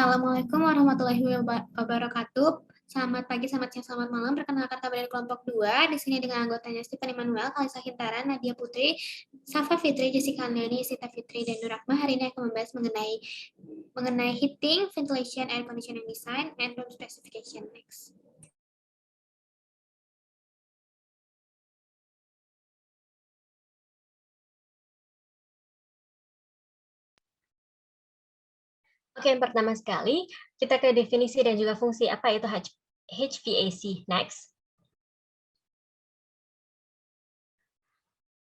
Assalamualaikum warahmatullahi wabarakatuh. Selamat pagi, selamat siang, selamat malam. Perkenalkan kami dari kelompok 2. Di sini dengan anggotanya Stephen Emmanuel, Kalisa Hintara, Nadia Putri, Safa Fitri, Jessica Andani, Sita Fitri, dan Nurahma. Hari ini akan membahas mengenai heating, ventilation, air conditioning design, and room specification. Next. Oke, yang pertama sekali, kita ke definisi dan juga fungsi apa itu HVAC. Next.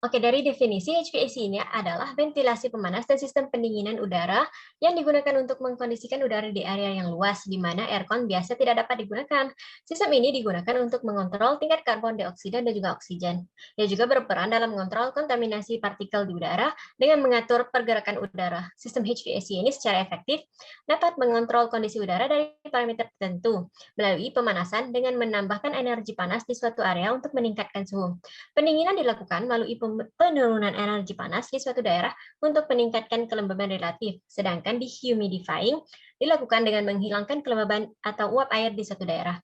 Oke, dari definisi HVAC ini adalah ventilasi pemanas dan sistem pendinginan udara yang digunakan untuk mengkondisikan udara di area yang luas, di mana aircon biasa tidak dapat digunakan. Sistem ini digunakan untuk mengontrol tingkat karbon dioksida dan juga oksigen. Ia juga berperan dalam mengontrol kontaminasi partikel di udara dengan mengatur pergerakan udara. Sistem HVAC ini secara efektif dapat mengontrol kondisi udara dari parameter tertentu melalui pemanasan dengan menambahkan energi panas di suatu area untuk meningkatkan suhu. Pendinginan dilakukan melalui penurunan energi panas di suatu daerah untuk meningkatkan kelembaban relatif, sedangkan dehumidifying dilakukan dengan menghilangkan kelembaban atau uap air di suatu daerah.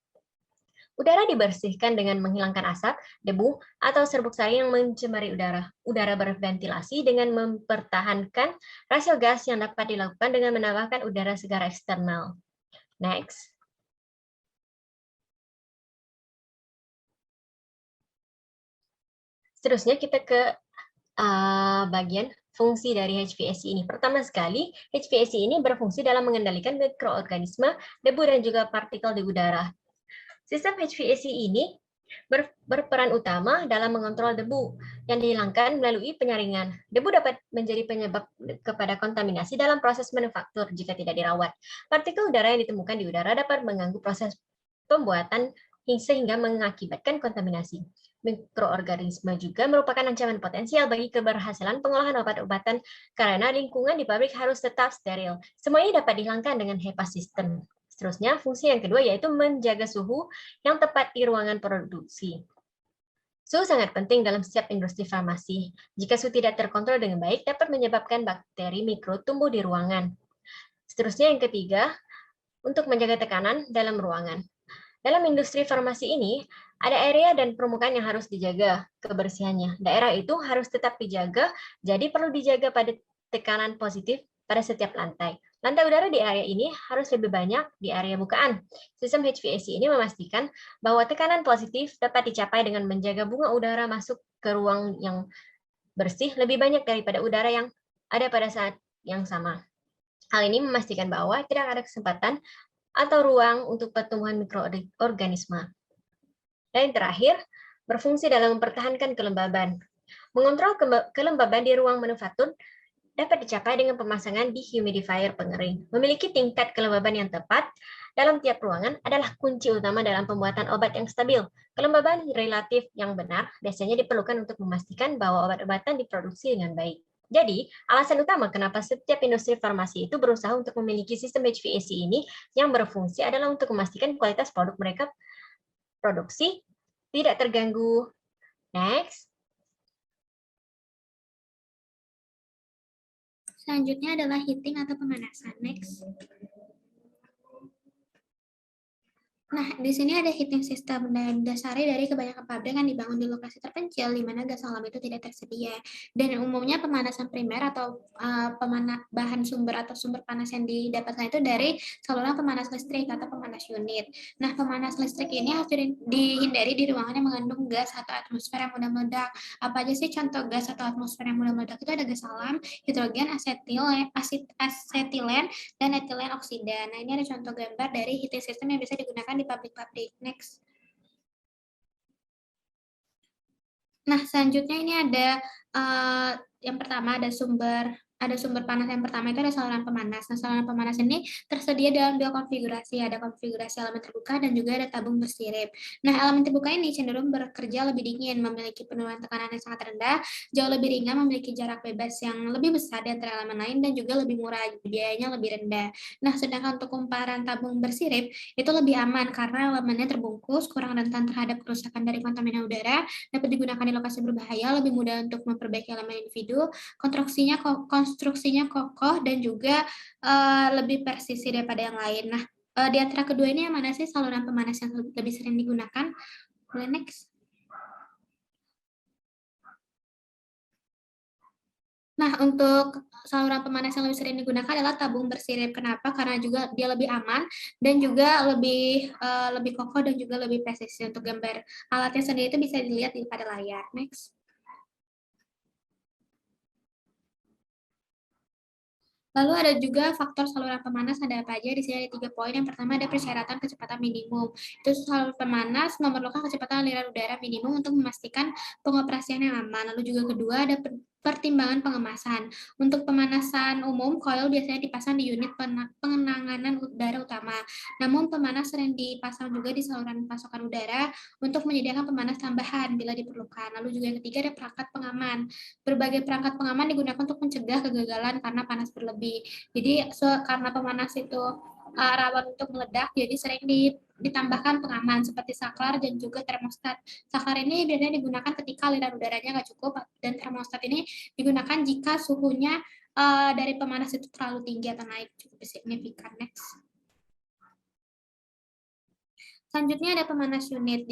Udara dibersihkan dengan menghilangkan asap, debu, atau serbuk sari yang mencemari udara. Udara berventilasi dengan mempertahankan rasio gas yang dapat dilakukan dengan menambahkan udara segar eksternal. Next. Seterusnya kita ke bagian fungsi dari HVAC ini. Pertama sekali, HVAC ini berfungsi dalam mengendalikan mikroorganisme, debu, dan juga partikel di udara. Sistem HVAC ini berperan utama dalam mengontrol debu yang dihilangkan melalui penyaringan. Debu dapat menjadi penyebab kepada kontaminasi dalam proses manufaktur jika tidak dirawat. Partikel udara yang ditemukan di udara dapat mengganggu proses pembuatan sehingga mengakibatkan kontaminasi. Mikroorganisme juga merupakan ancaman potensial bagi keberhasilan pengolahan obat-obatan karena lingkungan di pabrik harus tetap steril. Semuanya dapat dihilangkan dengan HEPA system. Seterusnya, fungsi yang kedua yaitu menjaga suhu yang tepat di ruangan produksi. Suhu sangat penting dalam setiap industri farmasi. Jika suhu tidak terkontrol dengan baik, dapat menyebabkan bakteri mikro tumbuh di ruangan. Seterusnya, yang ketiga, untuk menjaga tekanan dalam ruangan. Dalam industri farmasi ini, ada area dan permukaan yang harus dijaga kebersihannya. Daerah itu harus tetap dijaga, jadi perlu dijaga pada tekanan positif pada setiap lantai. Lantai udara di area ini harus lebih banyak di area bukaan. Sistem HVAC ini memastikan bahwa tekanan positif dapat dicapai dengan menjaga bunga udara masuk ke ruang yang bersih lebih banyak daripada udara yang ada pada saat yang sama. Hal ini memastikan bahwa tidak ada kesempatan atau ruang untuk pertumbuhan mikroorganisme. Dan yang terakhir, berfungsi dalam mempertahankan kelembaban. Mengontrol kelembaban di ruang manufaktur dapat dicapai dengan pemasangan dehumidifier pengering. Memiliki tingkat kelembaban yang tepat dalam tiap ruangan adalah kunci utama dalam pembuatan obat yang stabil. Kelembaban relatif yang benar biasanya diperlukan untuk memastikan bahwa obat-obatan diproduksi dengan baik. Jadi, alasan utama kenapa setiap industri farmasi itu berusaha untuk memiliki sistem HVAC ini yang berfungsi adalah untuk memastikan kualitas produk mereka produksi tidak terganggu. Next. Selanjutnya adalah heating atau pemanasan. Next. Nah, di sini ada heating system dan dasarnya dari kebanyakan pabrik yang dibangun di lokasi terpencil di mana gas alam itu tidak tersedia. Dan umumnya pemanasan primer atau bahan sumber atau sumber panas yang didapatkan itu dari saluran pemanas listrik atau pemanas unit. Nah, pemanas listrik ini harus dihindari di ruangan yang mengandung gas atau atmosfer yang mudah meledak. Apa aja sih contoh gas atau atmosfer yang mudah meledak? Itu ada gas alam, hidrogen, asetilen, dan etilen oksida. Nah, ini ada contoh gambar dari heating system yang bisa digunakan di pabrik-pabrik. Next. Nah, selanjutnya ini ada yang pertama ada sumber panas yang pertama itu ada saluran pemanas. Nah, saluran pemanas ini tersedia dalam dua konfigurasi, ada konfigurasi elemen terbuka dan juga ada tabung bersirip. Nah, elemen terbuka ini cenderung bekerja lebih dingin, memiliki penurunan tekanan yang sangat rendah, jauh lebih ringan, memiliki jarak bebas yang lebih besar di antara elemen lain dan juga lebih murah, biayanya lebih rendah. Nah, sedangkan untuk kumparan tabung bersirip itu lebih aman karena elemennya terbungkus, kurang rentan terhadap kerusakan dari kontaminan udara, dapat digunakan di lokasi berbahaya, lebih mudah untuk memperbaiki elemen individu, konstruksinya konstruksinya kokoh dan juga lebih presisi daripada yang lain. Nah, di antara kedua ini yang mana sih saluran pemanas yang lebih sering digunakan? Boleh next. Nah, untuk saluran pemanas yang lebih sering digunakan adalah tabung bersirip. Kenapa? Karena juga dia lebih aman dan juga lebih kokoh dan juga lebih presisi. Untuk gambar alatnya sendiri itu bisa dilihat di pada layar. Next. Lalu ada juga faktor saluran pemanas, ada apa aja? Di sini ada 3 poin. Yang pertama ada persyaratan kecepatan minimum. Itu saluran pemanas memerlukan kecepatan aliran udara minimum untuk memastikan pengoperasian yang aman. Lalu juga kedua ada pertimbangan pengemasan. Untuk pemanasan umum, coil biasanya dipasang di unit pengenangan udara utama. Namun pemanas sering dipasang juga di saluran pasokan udara untuk menyediakan pemanas tambahan bila diperlukan. Lalu juga yang ketiga ada perangkat pengaman. Berbagai perangkat pengaman digunakan untuk mencegah kegagalan karena panas berlebih. Jadi karena pemanas itu rawan untuk meledak, jadi sering ditambahkan pengaman seperti saklar dan juga termostat. Saklar ini biasanya digunakan ketika aliran udaranya nggak cukup, dan termostat ini digunakan jika suhunya dari pemanas itu terlalu tinggi atau naik cukup signifikan. Next. Selanjutnya ada pemanas unit.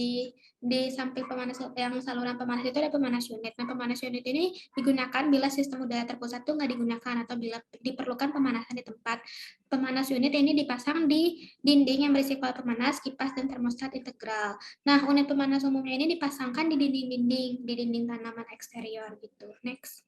Di samping pemanas yang saluran pemanas itu ada pemanas unit. Nah, pemanas unit ini digunakan bila sistem udara terpusat itu nggak digunakan atau bila diperlukan pemanasan di tempat. Pemanas unit ini dipasang di dinding yang berisi koil pemanas, kipas, dan termostat integral. Nah, unit pemanas umumnya ini dipasangkan di dinding tanaman eksterior gitu. Next.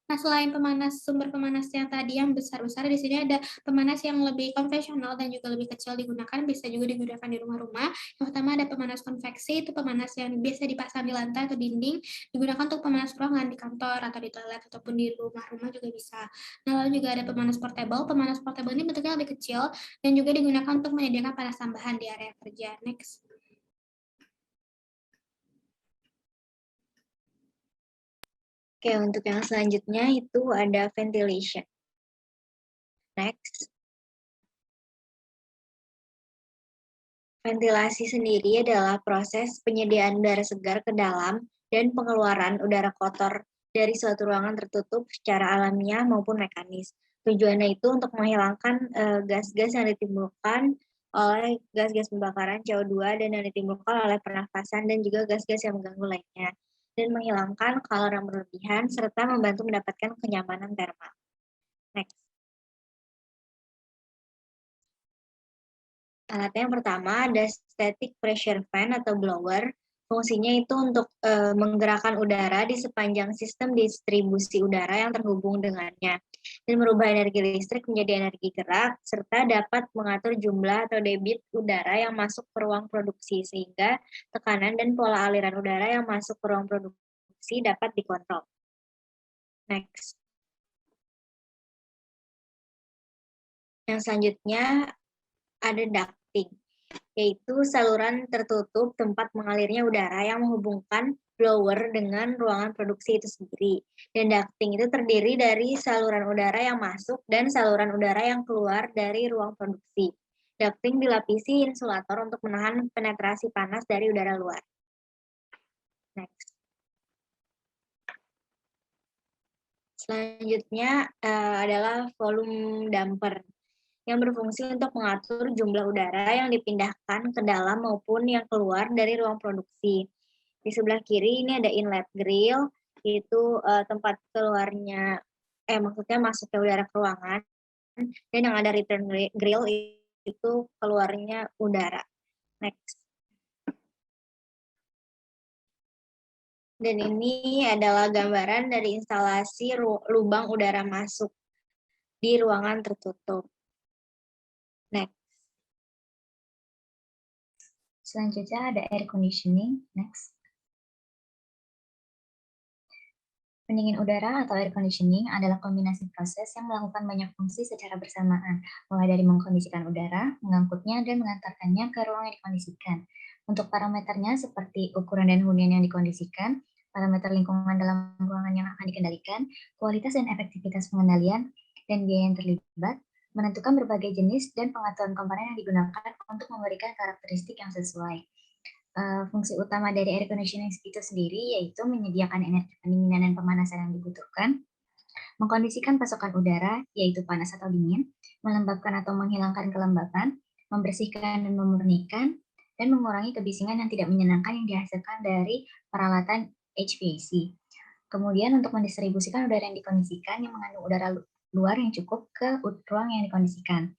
Nah, selain sumber pemanas yang tadi yang besar-besar, di sini ada pemanas yang lebih konvensional dan juga lebih kecil digunakan, bisa juga digunakan di rumah-rumah. Yang pertama ada pemanas konveksi, itu pemanas yang biasa dipasang di lantai atau dinding, digunakan untuk pemanas ruangan di kantor atau di toilet ataupun di rumah-rumah juga bisa. Nah, lalu juga ada pemanas portable. Pemanas portable ini bentuknya lebih kecil dan juga digunakan untuk menyediakan panas tambahan di area kerja. Next. Oke, untuk yang selanjutnya itu ada ventilation. Next. Ventilasi sendiri adalah proses penyediaan udara segar ke dalam dan pengeluaran udara kotor dari suatu ruangan tertutup secara alamiah maupun mekanis. Tujuannya itu untuk menghilangkan gas-gas yang ditimbulkan oleh gas-gas pembakaran CO2 dan yang ditimbulkan oleh pernafasan dan juga gas-gas yang mengganggu lainnya, dan menghilangkan kalor yang berlebihan serta membantu mendapatkan kenyamanan termal. Next. Alatnya yang pertama ada static pressure fan atau blower. Fungsinya itu untuk menggerakkan udara di sepanjang sistem distribusi udara yang terhubung dengannya, dan merubah energi listrik menjadi energi gerak, serta dapat mengatur jumlah atau debit udara yang masuk ke ruang produksi, sehingga tekanan dan pola aliran udara yang masuk ke ruang produksi dapat dikontrol. Next. Yang selanjutnya ada ducting, yaitu saluran tertutup tempat mengalirnya udara yang menghubungkan blower dengan ruangan produksi itu sendiri. Dan ducting itu terdiri dari saluran udara yang masuk dan saluran udara yang keluar dari ruang produksi. Ducting dilapisi insulator untuk menahan penetrasi panas dari udara luar. Next. Selanjutnya adalah volume damper, yang berfungsi untuk mengatur jumlah udara yang dipindahkan ke dalam maupun yang keluar dari ruang produksi. Di sebelah kiri ini ada inlet grill, itu tempat keluarnya, maksudnya masuknya udara ke ruangan, dan yang ada return grill itu keluarnya udara. Next. Dan ini adalah gambaran dari instalasi lubang udara masuk di ruangan tertutup. Next. Selanjutnya ada air conditioning. Next. Pendingin udara atau air conditioning adalah kombinasi proses yang melakukan banyak fungsi secara bersamaan, mulai dari mengkondisikan udara, mengangkutnya, dan mengantarkannya ke ruang yang dikondisikan. Untuk parameternya seperti ukuran dan hunian yang dikondisikan, parameter lingkungan dalam ruangan yang akan dikendalikan, kualitas dan efektivitas pengendalian, dan biaya yang terlibat, menentukan berbagai jenis dan pengaturan komponen yang digunakan untuk memberikan karakteristik yang sesuai. Fungsi utama dari air conditioning itu sendiri yaitu menyediakan energi pendinginan dan pemanasan yang dibutuhkan, mengkondisikan pasokan udara, yaitu panas atau dingin, melembabkan atau menghilangkan kelembapan, membersihkan dan memurnikan, dan mengurangi kebisingan yang tidak menyenangkan yang dihasilkan dari peralatan HVAC. Kemudian untuk mendistribusikan udara yang dikondisikan yang mengandung udara luar yang cukup ke ruang yang dikondisikan.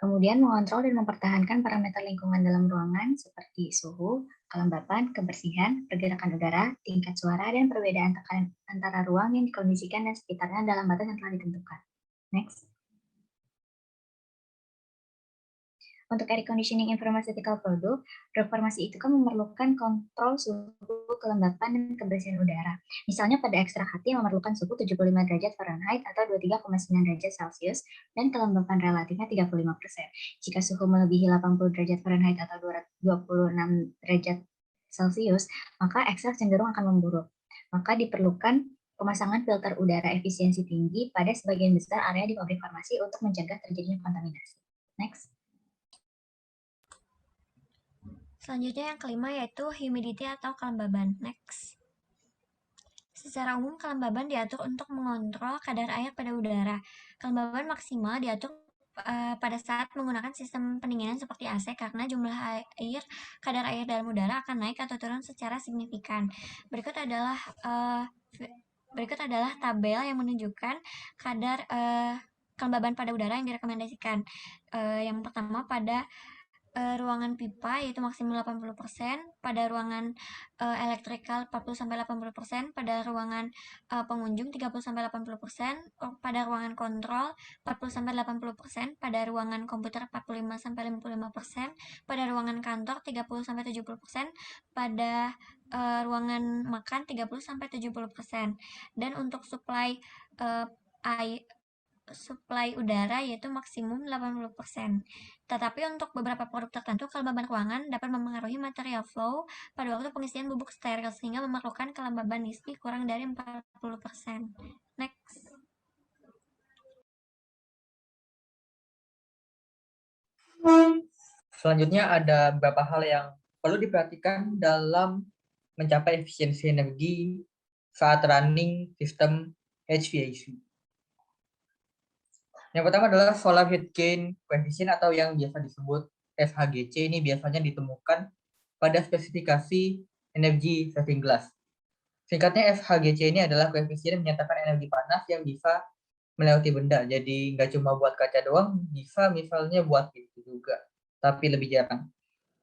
Kemudian mengontrol dan mempertahankan parameter lingkungan dalam ruangan seperti suhu, kelembapan, kebersihan, pergerakan udara, tingkat suara, dan perbedaan tekanan antara ruang yang dikondisikan dan sekitarnya dalam batas yang telah ditentukan. Next. Untuk air conditioning pharmaceutical product farmasi itu kan memerlukan kontrol suhu, kelembapan, dan kebersihan udara. Misalnya pada ekstrak hati memerlukan suhu 75 derajat Fahrenheit atau 23,9 derajat Celcius dan kelembapan relatifnya 35%. Jika suhu melebihi 80 derajat Fahrenheit atau 26 derajat Celcius, maka ekstrak cenderung akan memburuk. Maka diperlukan pemasangan filter udara efisiensi tinggi pada sebagian besar area di pabrik farmasi untuk mencegah terjadinya kontaminasi. Next. Selanjutnya yang kelima yaitu humidity atau kelembaban. Next. Secara umum kelembaban diatur untuk mengontrol kadar air pada udara. Kelembaban maksimal diatur pada saat menggunakan sistem pendinginan seperti AC karena jumlah kadar air dalam udara akan naik atau turun secara signifikan. Berikut adalah tabel yang menunjukkan kadar kelembaban pada udara yang direkomendasikan. Yang pertama pada ruangan pipa yaitu maksimum 80%, pada ruangan elektrikal 40-80%, pada ruangan pengunjung 30-80%, pada ruangan kontrol 40-80%, pada ruangan komputer 45-55%, pada ruangan kantor 30-70%, pada ruangan makan 30-70%. Dan untuk suplai udara yaitu maksimum 80%. Tetapi untuk beberapa produk tertentu, kelembaban ruangan dapat mempengaruhi material flow pada waktu pengisian bubuk steril sehingga memerlukan kelembaban nisbi kurang dari 40%. Next. Selanjutnya ada beberapa hal yang perlu diperhatikan dalam mencapai efisiensi energi saat running sistem HVAC. Yang pertama adalah solar heat gain coefficient atau yang biasa disebut SHGC. Ini biasanya ditemukan pada spesifikasi energi saving glass. Singkatnya SHGC ini adalah koefisien yang menyatakan energi panas yang bisa melewati benda. Jadi nggak cuma buat kaca doang, bisa misalnya buat pintu juga, tapi lebih jarang.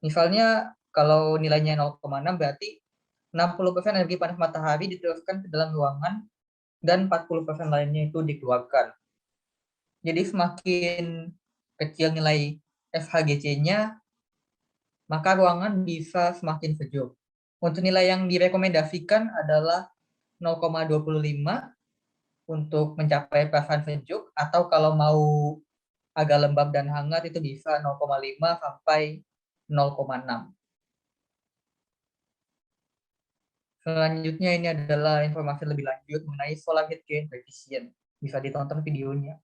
Misalnya kalau nilainya 0,6 berarti 60% energi panas matahari diteruskan ke dalam ruangan dan 40% lainnya itu dikeluarkan. Jadi semakin kecil nilai SHGC-nya, maka ruangan bisa semakin sejuk. Untuk nilai yang direkomendasikan adalah 0,25 untuk mencapai perasaan sejuk, atau kalau mau agak lembab dan hangat itu bisa 0,5 sampai 0,6. Selanjutnya ini adalah informasi lebih lanjut mengenai solar heat gain coefficient. Bisa ditonton videonya.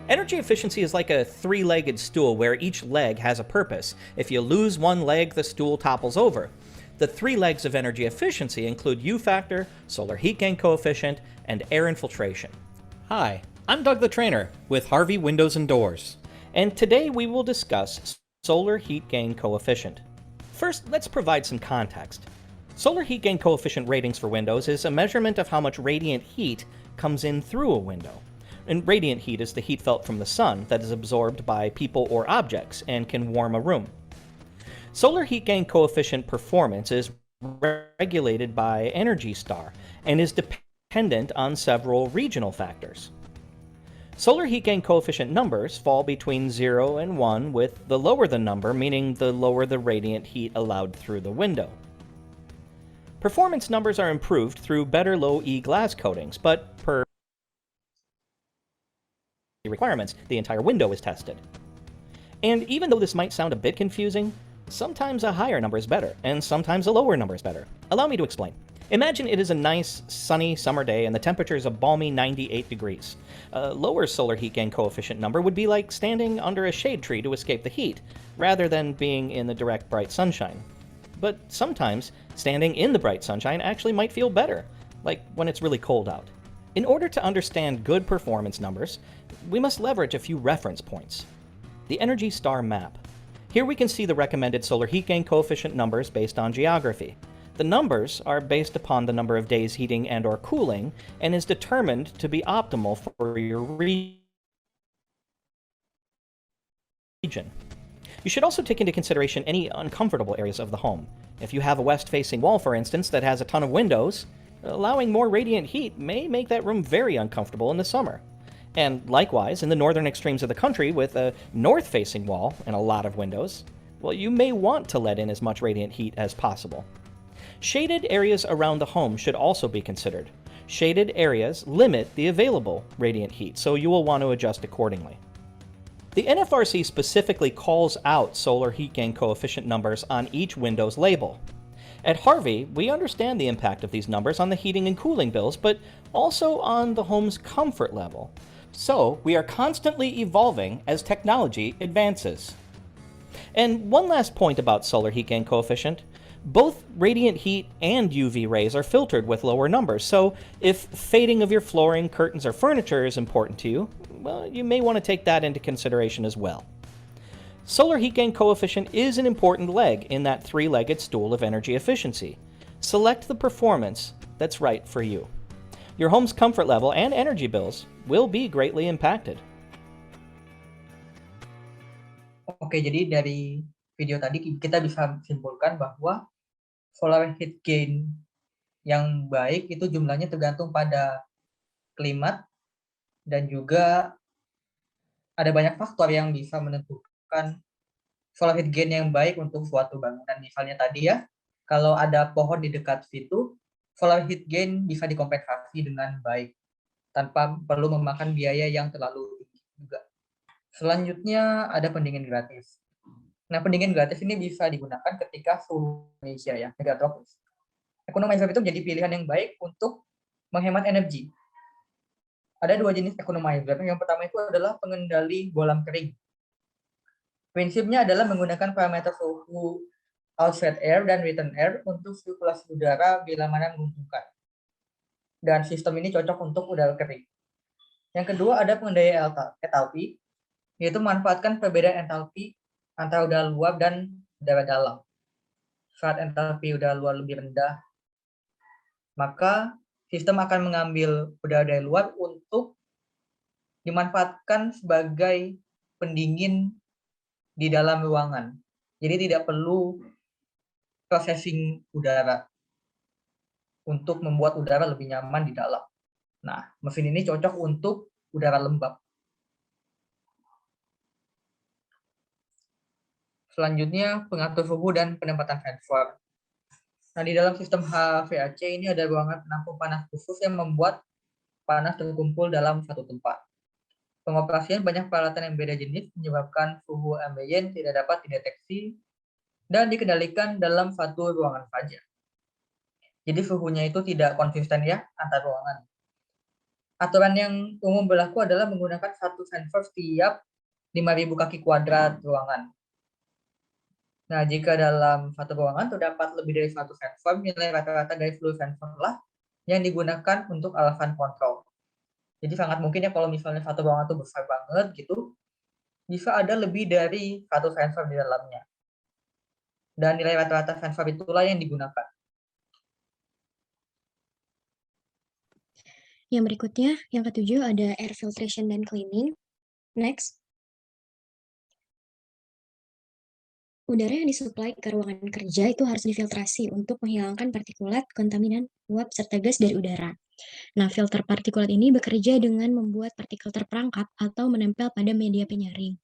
Energy efficiency is like a three-legged stool where each leg has a purpose. If you lose one leg, the stool topples over. The three legs of energy efficiency include U-factor, solar heat gain coefficient, and air infiltration. Hi, I'm Doug the Trainer with Harvey Windows and Doors, and today we will discuss solar heat gain coefficient. First, let's provide some context. Solar heat gain coefficient ratings for windows is a measurement of how much radiant heat comes in through a window. And radiant heat is the heat felt from the sun that is absorbed by people or objects and can warm a room. Solar heat gain coefficient performance is regulated by Energy Star and is dependent on several regional factors. Solar heat gain coefficient numbers fall between 0 and 1, with the lower the number meaning the lower the radiant heat allowed through the window. Performance numbers are improved through better low-E glass coatings, but per requirements, the entire window is tested. And even though this might sound a bit confusing, Sometimes a higher number is better, and sometimes a lower number is better. Allow me to explain. Imagine it is a nice, sunny summer day and the temperature is a balmy 98 degrees. A lower solar heat gain coefficient number would be like standing under a shade tree to escape the heat, rather than being in the direct bright sunshine. But sometimes, standing in the bright sunshine actually might feel better, like when it's really cold out. In order to understand good performance numbers, we must leverage a few reference points. The Energy Star map. Here we can see the recommended solar heat gain coefficient numbers based on geography. The numbers are based upon the number of days heating and or cooling and is determined to be optimal for your region. You should also take into consideration any uncomfortable areas of the home. If you have a west-facing wall, for instance, that has a ton of windows, allowing more radiant heat may make that room very uncomfortable in the summer. And likewise, in the northern extremes of the country with a north-facing wall and a lot of windows, well, you may want to let in as much radiant heat as possible. Shaded areas around the home should also be considered. Shaded areas limit the available radiant heat, so you will want to adjust accordingly. The NFRC specifically calls out solar heat gain coefficient numbers on each window's label. At Harvey, we understand the impact of these numbers on the heating and cooling bills, but also on the home's comfort level. So, we are constantly evolving as technology advances. And one last point about solar heat gain coefficient. Both radiant heat and UV rays are filtered with lower numbers, so if fading of your flooring, curtains, or furniture is important to you, well, you may want to take that into consideration as well. Solar heat gain coefficient is an important leg in that three-legged stool of energy efficiency. Select the performance that's right for you. Your home's comfort level and energy bills will be greatly impacted. Oke, jadi dari video tadi kita bisa simpulkan bahwa solar heat gain yang baik itu jumlahnya tergantung pada klimat dan juga ada banyak faktor yang bisa menentukan solar heat gain yang baik untuk suatu bangunan. Misalnya tadi ya, kalau ada pohon di dekat situ, solar heat gain bisa dikompensasi dengan baik tanpa perlu memakan biaya yang terlalu tinggi juga. Selanjutnya ada pendingin gratis. Nah, pendingin gratis ini bisa digunakan ketika suhu Indonesia ya, negara tropis. Economizer itu menjadi pilihan yang baik untuk menghemat energi. Ada dua jenis economizer. Yang pertama itu adalah pengendali bolam kering. Prinsipnya adalah menggunakan parameter suhu outside air dan return air untuk sirkulasi udara bila mana menguntungkan. Dan sistem ini cocok untuk udara kering. Yang kedua ada pengendali entalpi, yaitu memanfaatkan perbedaan entalpi antara udara luar dan udara dalam. Saat entalpi udara luar lebih rendah, maka sistem akan mengambil udara dari luar untuk dimanfaatkan sebagai pendingin di dalam ruangan. Jadi tidak perlu processing udara untuk membuat udara lebih nyaman di dalam. Nah, mesin ini cocok untuk udara lembab. Selanjutnya, pengatur suhu dan penempatan sensor. Nah, di dalam sistem HVAC ini ada ruangan penampung panas khusus yang membuat panas terkumpul dalam satu tempat. Pengoperasian banyak peralatan yang beda jenis menyebabkan suhu ambien tidak dapat dideteksi dan dikendalikan dalam satu ruangan saja. Jadi suhunya itu tidak konsisten ya antar ruangan. Aturan yang umum berlaku adalah menggunakan satu sensor setiap 5.000 kaki kuadrat ruangan. Nah, jika dalam satu ruangan terdapat lebih dari satu sensor, nilai rata-rata dari seluruh sensor lah yang digunakan untuk alasan kontrol. Jadi sangat mungkin ya kalau misalnya satu ruangan itu besar banget gitu, bisa ada lebih dari satu sensor di dalamnya. Dan nilai rata-rata sensor itulah yang digunakan. Yang berikutnya, yang ketujuh ada air filtration dan cleaning. Next. Udara yang disuplai ke ruangan kerja itu harus difiltrasi untuk menghilangkan partikulat, kontaminan, uap, serta gas dari udara. Nah, filter partikulat ini bekerja dengan membuat partikel terperangkap atau menempel pada media penyaring.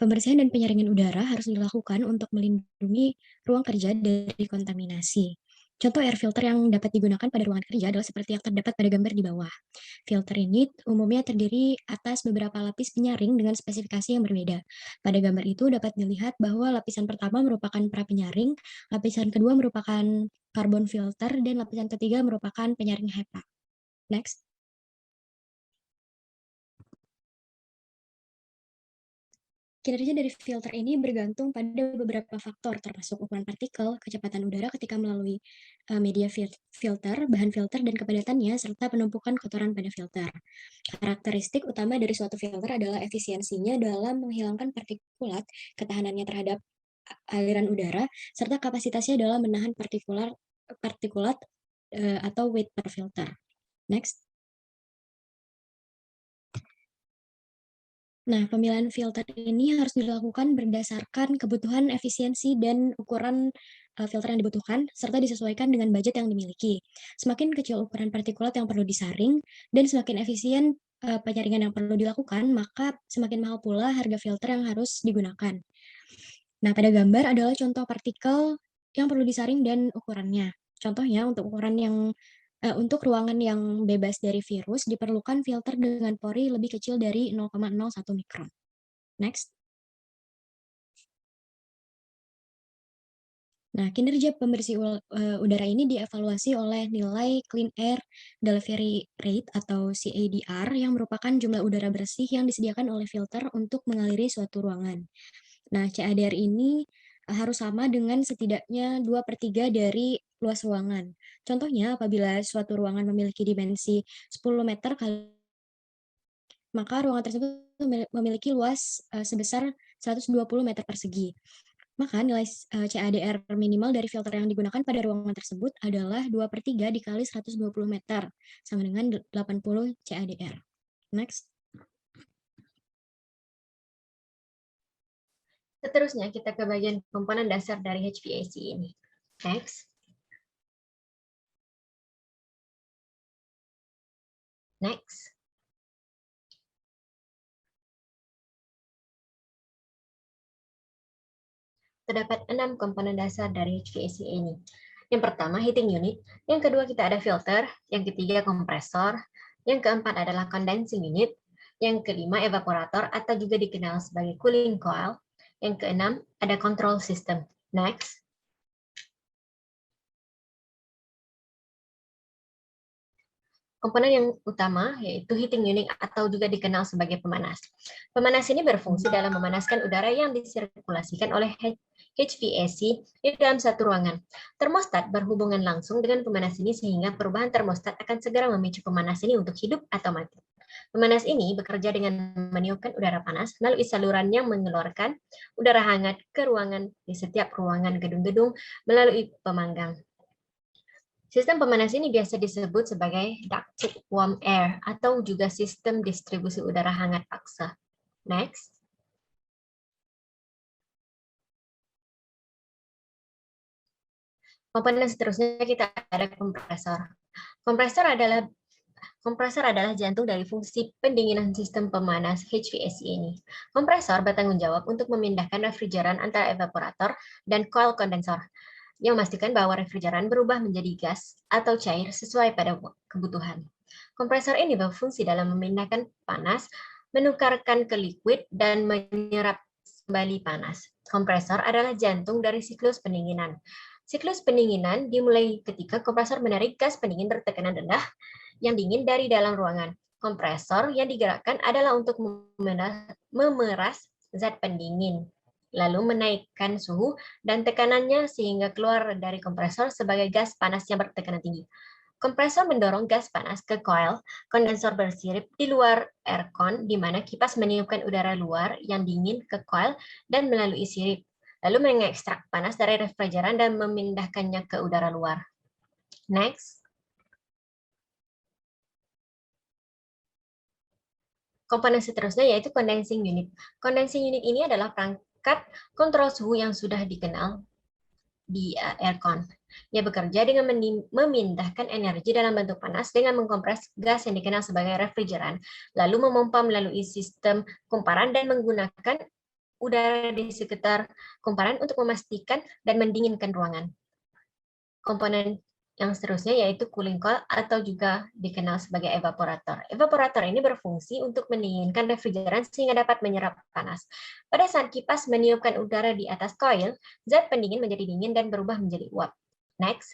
Pembersihan dan penyaringan udara harus dilakukan untuk melindungi ruang kerja dari kontaminasi. Contoh air filter yang dapat digunakan pada ruangan kerja adalah seperti yang terdapat pada gambar di bawah. Filter ini umumnya terdiri atas beberapa lapis penyaring dengan spesifikasi yang berbeda. Pada gambar itu dapat dilihat bahwa lapisan pertama merupakan pra-penyaring, lapisan kedua merupakan carbon filter, dan lapisan ketiga merupakan penyaring HEPA. Next. Kinerja dari filter ini bergantung pada beberapa faktor, termasuk ukuran partikel, kecepatan udara ketika melalui media filter, bahan filter, dan kepadatannya, serta penumpukan kotoran pada filter. Karakteristik utama dari suatu filter adalah efisiensinya dalam menghilangkan partikulat, ketahanannya terhadap aliran udara, serta kapasitasnya dalam menahan partikulat atau weight per filter. Next. Nah, pemilihan filter ini harus dilakukan berdasarkan kebutuhan efisiensi dan ukuran filter yang dibutuhkan, serta disesuaikan dengan budget yang dimiliki. Semakin kecil ukuran partikulat yang perlu disaring, dan semakin efisien penyaringan yang perlu dilakukan, maka semakin mahal pula harga filter yang harus digunakan. Nah, pada gambar adalah contoh partikel yang perlu disaring dan ukurannya. Contohnya, untuk ruangan yang bebas dari virus, diperlukan filter dengan pori lebih kecil dari 0,01 mikron. Next. Nah, kinerja pembersih udara ini dievaluasi oleh nilai Clean Air Delivery Rate atau CADR yang merupakan jumlah udara bersih yang disediakan oleh filter untuk mengaliri suatu ruangan. Nah, CADR ini harus sama dengan setidaknya 2/3 dari luas ruangan. Contohnya, apabila suatu ruangan memiliki dimensi 10 meter maka ruangan tersebut memiliki luas sebesar 120 meter persegi. Maka nilai CADR minimal dari filter yang digunakan pada ruangan tersebut adalah 2/3 dikali 120 meter, sama dengan 80 CADR. Next. Seterusnya kita ke bagian komponen dasar dari HVAC ini. Next. Next. Terdapat 6 komponen dasar dari HVAC ini. Yang pertama, heating unit. Yang kedua, kita ada filter. Yang ketiga, kompresor. Yang keempat adalah condensing unit. Yang kelima, evaporator atau juga dikenal sebagai cooling coil. Yang keenam, ada control system. Next. Komponen yang utama yaitu heating unit atau juga dikenal sebagai pemanas. Pemanas ini berfungsi dalam memanaskan udara yang disirkulasikan oleh HVAC di dalam satu ruangan. Termostat berhubungan langsung dengan pemanas ini sehingga perubahan termostat akan segera memicu pemanas ini untuk hidup atau mati. Pemanas ini bekerja dengan meniupkan udara panas melalui saluran yang mengeluarkan udara hangat ke ruangan di setiap ruangan gedung-gedung melalui pemanggang. Sistem pemanas ini biasa disebut sebagai ducted warm air atau juga sistem distribusi udara hangat paksa. Next. Komponen seterusnya kita ada kompresor. Kompresor adalah jantung dari fungsi pendinginan sistem pemanas HVAC ini. Kompresor bertanggung jawab untuk memindahkan refrigeran antara evaporator dan coil kondensor, yang memastikan bahwa refrigeran berubah menjadi gas atau cair sesuai pada kebutuhan. Kompresor ini berfungsi dalam memindahkan panas, menukarkan ke liquid, dan menyerap kembali panas. Kompresor adalah jantung dari siklus pendinginan. Siklus pendinginan dimulai ketika kompresor menarik gas pendingin bertekanan rendah yang dingin dari dalam ruangan. Kompresor yang digerakkan adalah untuk memeras zat pendingin, lalu menaikkan suhu dan tekanannya sehingga keluar dari kompresor sebagai gas panas yang bertekanan tinggi. Kompresor mendorong gas panas ke coil kondensor bersirip di luar aircon, di mana kipas meniupkan udara luar yang dingin ke coil dan melalui sirip, lalu mengekstrak panas dari refrigeran dan memindahkannya ke udara luar. Next. Komponen seterusnya yaitu condensing unit. Condensing unit ini adalah perangkat kontrol suhu yang sudah dikenal di aircon. Ia bekerja dengan memindahkan energi dalam bentuk panas dengan mengkompres gas yang dikenal sebagai refrigeran, lalu memompa melalui sistem kumparan dan menggunakan udara di sekitar kumparan untuk memastikan dan mendinginkan ruangan. Komponen Yang seterusnya yaitu cooling coil atau juga dikenal sebagai evaporator. Evaporator ini berfungsi untuk mendinginkan refrigeran sehingga dapat menyerap panas. Pada saat kipas meniupkan udara di atas coil, zat pendingin menjadi dingin dan berubah menjadi uap. Next.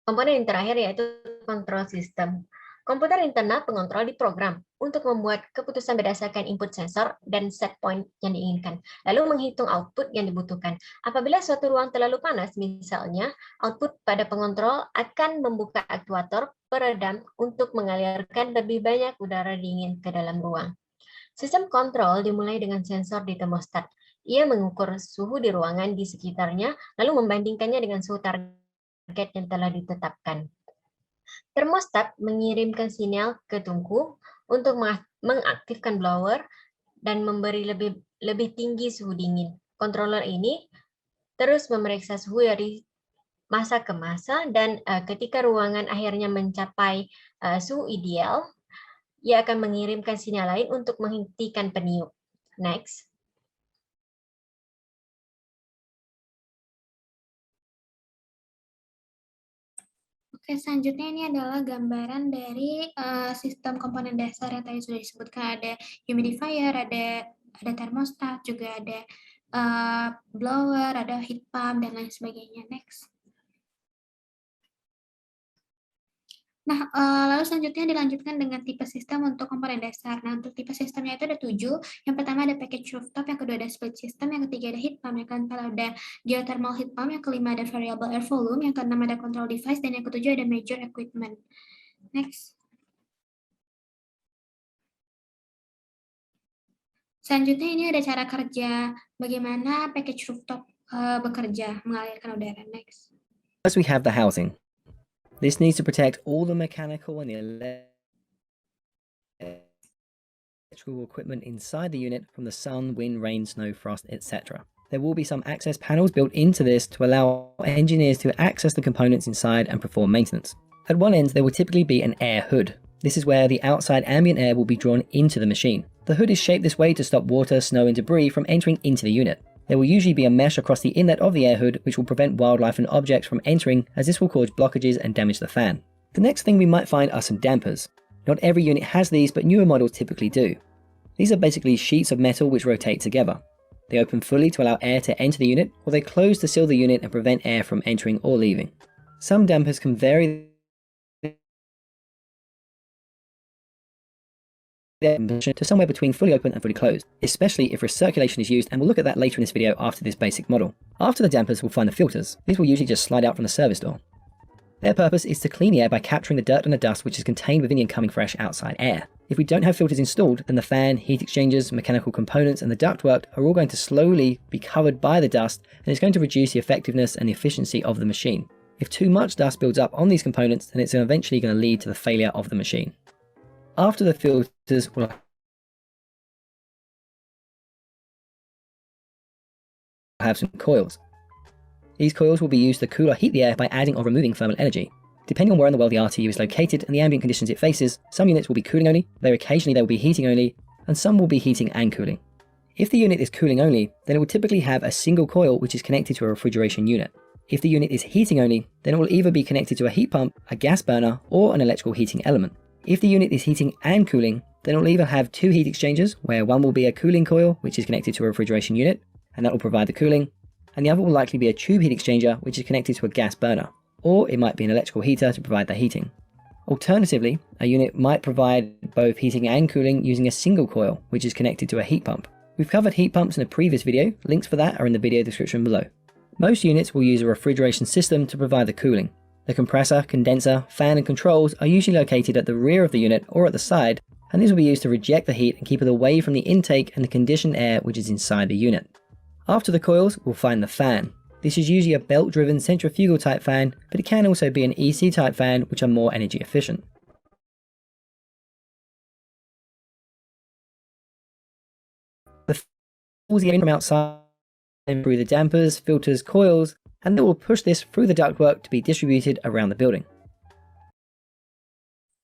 Komponen yang terakhir yaitu control system. Komputer internal pengontrol diprogram untuk membuat keputusan berdasarkan input sensor dan set point yang diinginkan, lalu menghitung output yang dibutuhkan. Apabila suatu ruang terlalu panas, misalnya, output pada pengontrol akan membuka aktuator peredam untuk mengalirkan lebih banyak udara dingin ke dalam ruang. Sistem kontrol dimulai dengan sensor di termostat. Ia mengukur suhu di ruangan di sekitarnya, lalu membandingkannya dengan suhu target yang telah ditetapkan. Termostat mengirimkan sinyal ke tungku untuk mengaktifkan blower dan memberi lebih tinggi suhu dingin. Controller ini terus memeriksa suhu dari masa ke masa dan ketika ruangan akhirnya mencapai suhu ideal, ia akan mengirimkan sinyal lain untuk menghentikan peniup. Next. Oke, selanjutnya ini adalah gambaran dari sistem komponen dasar yang tadi sudah disebutkan. Ada humidifier, ada thermostat, juga ada blower, ada heat pump, dan lain sebagainya. Next. Nah, lalu selanjutnya dilanjutkan dengan tipe sistem untuk komponen dasar. Nah, untuk tipe sistemnya itu ada 7. Yang pertama ada package rooftop, yang kedua ada split system, yang ketiga ada heat pump, yang keempat ada geothermal heat pump, yang kelima ada variable air volume, yang keenam ada control device, dan yang ketujuh ada major equipment. Next. Selanjutnya ini ada cara kerja bagaimana package rooftop bekerja mengalirkan udara. Next. First, we have the housing. This needs to protect all the mechanical and electrical equipment inside the unit from the sun, wind, rain, snow, frost, etc. There will be some access panels built into this to allow engineers to access the components inside and perform maintenance. At one end, there will typically be an air hood. This is where the outside ambient air will be drawn into the machine. The hood is shaped this way to stop water, snow, and debris from entering into the unit. There will usually be a mesh across the inlet of the air hood which will prevent wildlife and objects from entering, as this will cause blockages and damage the fan. The next thing we might find are some dampers. Not every unit has these, but newer models typically do. These are basically sheets of metal which rotate together. They open fully to allow air to enter the unit, or they close to seal the unit and prevent air from entering or leaving. Some dampers can vary to somewhere between fully open and fully closed, especially if recirculation is used, and we'll look at that later in this video after this basic model. After the dampers, we'll find the filters. These will usually just slide out from the service door. Their purpose is to clean the air by capturing the dirt and the dust which is contained within the incoming fresh outside air. If we don't have filters installed, then the fan, heat exchangers, mechanical components, and the ductwork are all going to slowly be covered by the dust, and it's going to reduce the effectiveness and the efficiency of the machine. If too much dust builds up on these components, then it's eventually going to lead to the failure of the machine. After the filters, we'll have some coils. These coils will be used to cool or heat the air by adding or removing thermal energy. Depending on where in the world the RTU is located and the ambient conditions it faces, some units will be cooling only, though occasionally they will be heating only, and some will be heating and cooling. If the unit is cooling only, then it will typically have a single coil which is connected to a refrigeration unit. If the unit is heating only, then it will either be connected to a heat pump, a gas burner, or an electrical heating element. If the unit is heating and cooling, then it will either have two heat exchangers, where one will be a cooling coil, which is connected to a refrigeration unit, and that will provide the cooling, and the other will likely be a tube heat exchanger, which is connected to a gas burner, or it might be an electrical heater to provide the heating. Alternatively, a unit might provide both heating and cooling using a single coil, which is connected to a heat pump. We've covered heat pumps in a previous video, links for that are in the video description below. Most units will use a refrigeration system to provide the cooling. The compressor, condenser, fan and controls are usually located at the rear of the unit or at the side, and these will be used to reject the heat and keep it away from the intake and the conditioned air which is inside the unit. After the coils, we'll find the fan. This is usually a belt-driven centrifugal type fan, but it can also be an EC type fan which are more energy efficient. The fan pulls the air from outside through the dampers, filters, coils, and then we'll push this through the ductwork to be distributed around the building.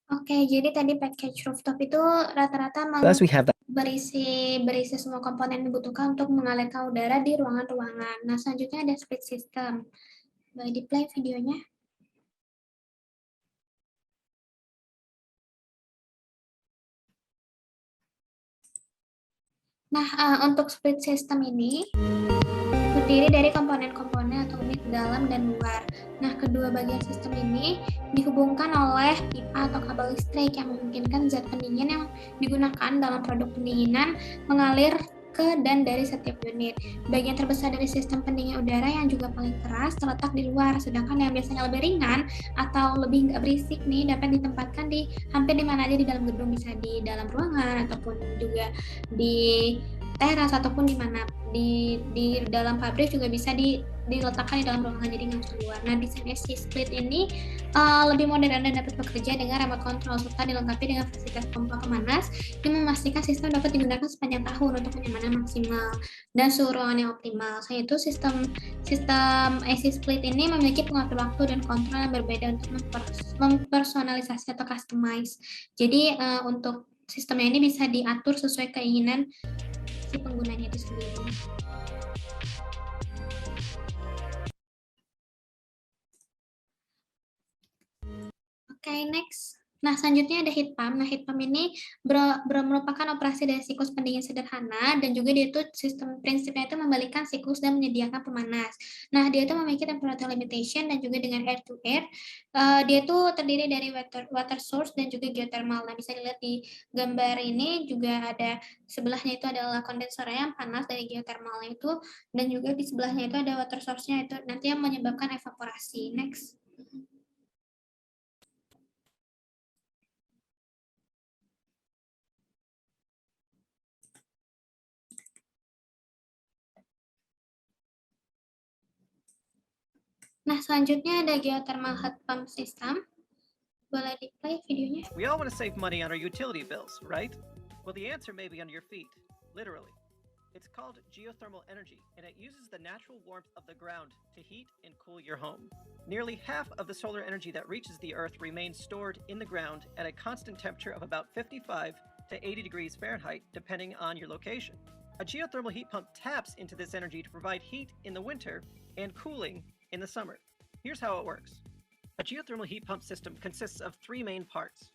Oke, jadi tadi package rooftop itu rata-rata First, we have the berisi semua komponen yang dibutuhkan untuk mengalirkan udara di ruangan-ruangan. Nah, selanjutnya ada split system. Boleh di-play videonya? Nah, untuk split system ini terdiri dari komponen-komponen atau unit dalam dan luar. Nah, kedua bagian sistem ini dihubungkan oleh pipa atau kabel listrik yang memungkinkan zat pendingin yang digunakan dalam produk pendinginan mengalir ke dan dari setiap unit. Bagian terbesar dari sistem pendingin udara yang juga paling keras terletak di luar, sedangkan yang biasanya lebih ringan atau lebih nggak berisik nih dapat ditempatkan di hampir di mana aja di dalam gedung, bisa di dalam ruangan ataupun juga di teras ataupun di mana di dalam pabrik juga bisa diletakkan di dalam ruangan, jadi nggak keluar. Nah, desain si split ini lebih modern dan dapat bekerja dengan remote control serta dilengkapi dengan fasilitas pompa pemanas yang memastikan sistem dapat digunakan sepanjang tahun untuk kenyamanan maksimal dan suhu ruangan yang optimal. Selain itu, sistem AC split ini memiliki pengatur waktu dan kontrol yang berbeda untuk mempersonalisasi atau customize. Jadi untuk sistemnya ini bisa diatur sesuai keinginan si penggunanya itu sendiri. Oke, next. Nah, selanjutnya ada heat pump. Nah, heat pump ini merupakan operasi dari siklus pendingin sederhana dan juga dia itu sistem prinsipnya itu membalikan siklus dan menyediakan pemanas. Nah, dia itu memiliki temperature limitation dan juga dengan air to air. Dia itu terdiri dari water source dan juga geothermal. Nah, bisa dilihat di gambar ini juga ada sebelahnya itu adalah kondensor yang panas dari geothermal itu, dan juga di sebelahnya itu ada water source-nya itu nanti yang menyebabkan evaporasi. Next. Nah, selanjutnya ada geothermal heat pump system. Boleh di-play videonya? We all want to save money on our utility bills, right? Well, the answer may be under your feet, literally. It's called geothermal energy, and it uses the natural warmth of the ground to heat and cool your home. Nearly half of the solar energy that reaches the Earth remains stored in the ground at a constant temperature of about 55 to 80 degrees Fahrenheit, depending on your location. A geothermal heat pump taps into this energy to provide heat in the winter and cooling in the summer. Here's how it works. A geothermal heat pump system consists of three main parts.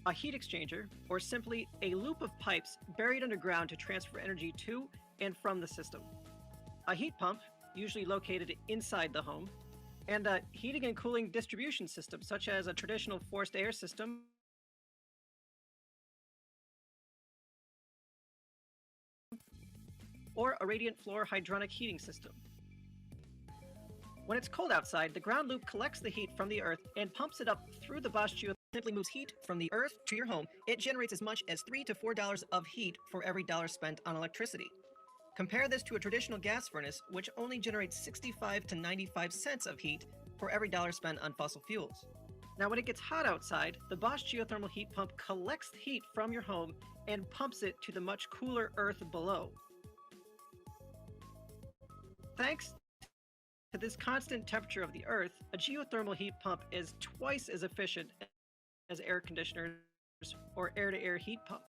A heat exchanger, or simply a loop of pipes buried underground to transfer energy to and from the system. A heat pump, usually located inside the home, and a heating and cooling distribution system, such as a traditional forced air system or a radiant floor hydronic heating system. When it's cold outside, the ground loop collects the heat from the earth and pumps it up through the Bosch geothermal. Simply moves heat from the earth to your home. It generates as much as $3 to $4 of heat for every dollar spent on electricity. Compare this to a traditional gas furnace, which only generates 65 to 95 cents of heat for every dollar spent on fossil fuels. Now, when it gets hot outside, the Bosch geothermal heat pump collects the heat from your home and pumps it to the much cooler earth below. Thanks to this constant temperature of the earth, a geothermal heat pump is twice as efficient as air conditioners or air-to-air heat pump.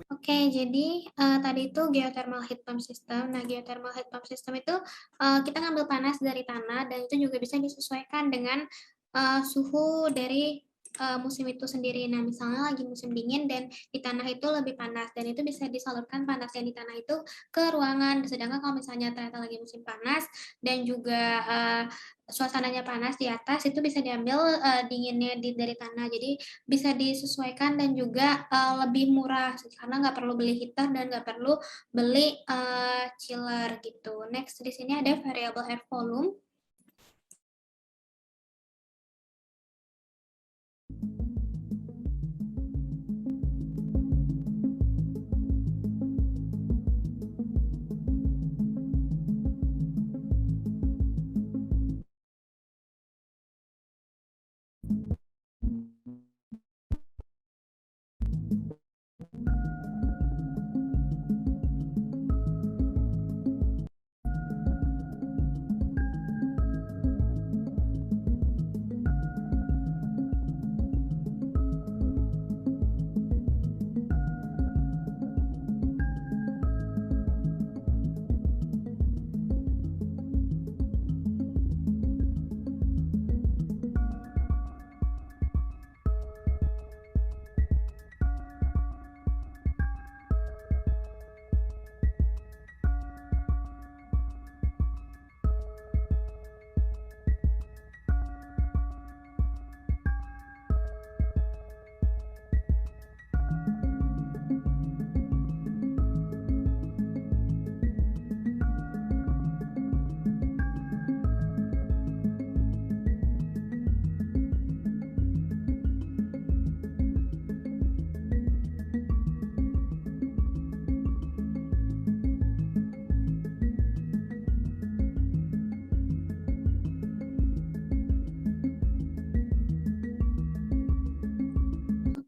Oke, jadi tadi itu geothermal heat pump system. Nah, geothermal heat pump system itu kita ngambil panas dari tanah dan itu juga bisa disesuaikan dengan suhu dari musim itu sendiri. Nah, misalnya lagi musim dingin dan di tanah itu lebih panas dan itu bisa disalurkan panas yang di tanah itu ke ruangan. Sedangkan kalau misalnya ternyata lagi musim panas dan juga suasananya panas di atas, itu bisa diambil dinginnya dari tanah. Jadi bisa disesuaikan dan juga lebih murah karena nggak perlu beli heater dan nggak perlu beli chiller gitu. Next di sini ada variable air volume.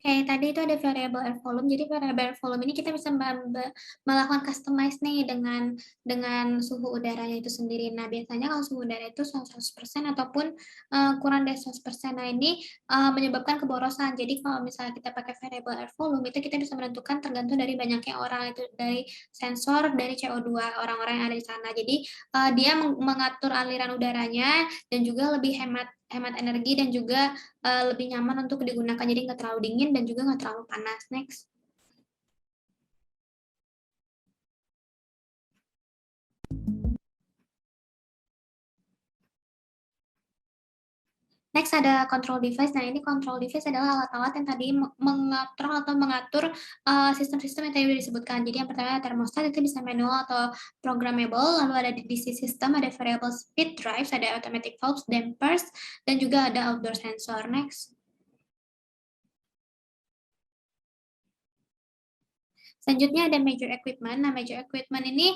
Oke, tadi itu ada variable air volume. Jadi variable air volume ini kita bisa melakukan customize nih dengan suhu udaranya itu sendiri. Nah, biasanya kalau suhu udara itu 100% ataupun kurang dari 100%. Nah, ini menyebabkan keborosan. Jadi kalau misalnya kita pakai variable air volume itu kita bisa menentukan tergantung dari banyaknya orang, itu dari sensor dari CO2 orang-orang yang ada di sana. Jadi dia mengatur aliran udaranya dan juga lebih hemat energi dan juga lebih nyaman untuk digunakan, jadi nggak terlalu dingin dan juga nggak terlalu panas. Next. Next ada control device. Nah, ini control device adalah alat-alat yang tadi mengatur sistem-sistem yang tadi sudah disebutkan. Jadi yang pertama thermostat itu bisa manual atau programmable, lalu ada DC system, ada variable speed drives, ada automatic valves, dampers, dan juga ada outdoor sensor. Next. Selanjutnya ada major equipment. Nah, major equipment ini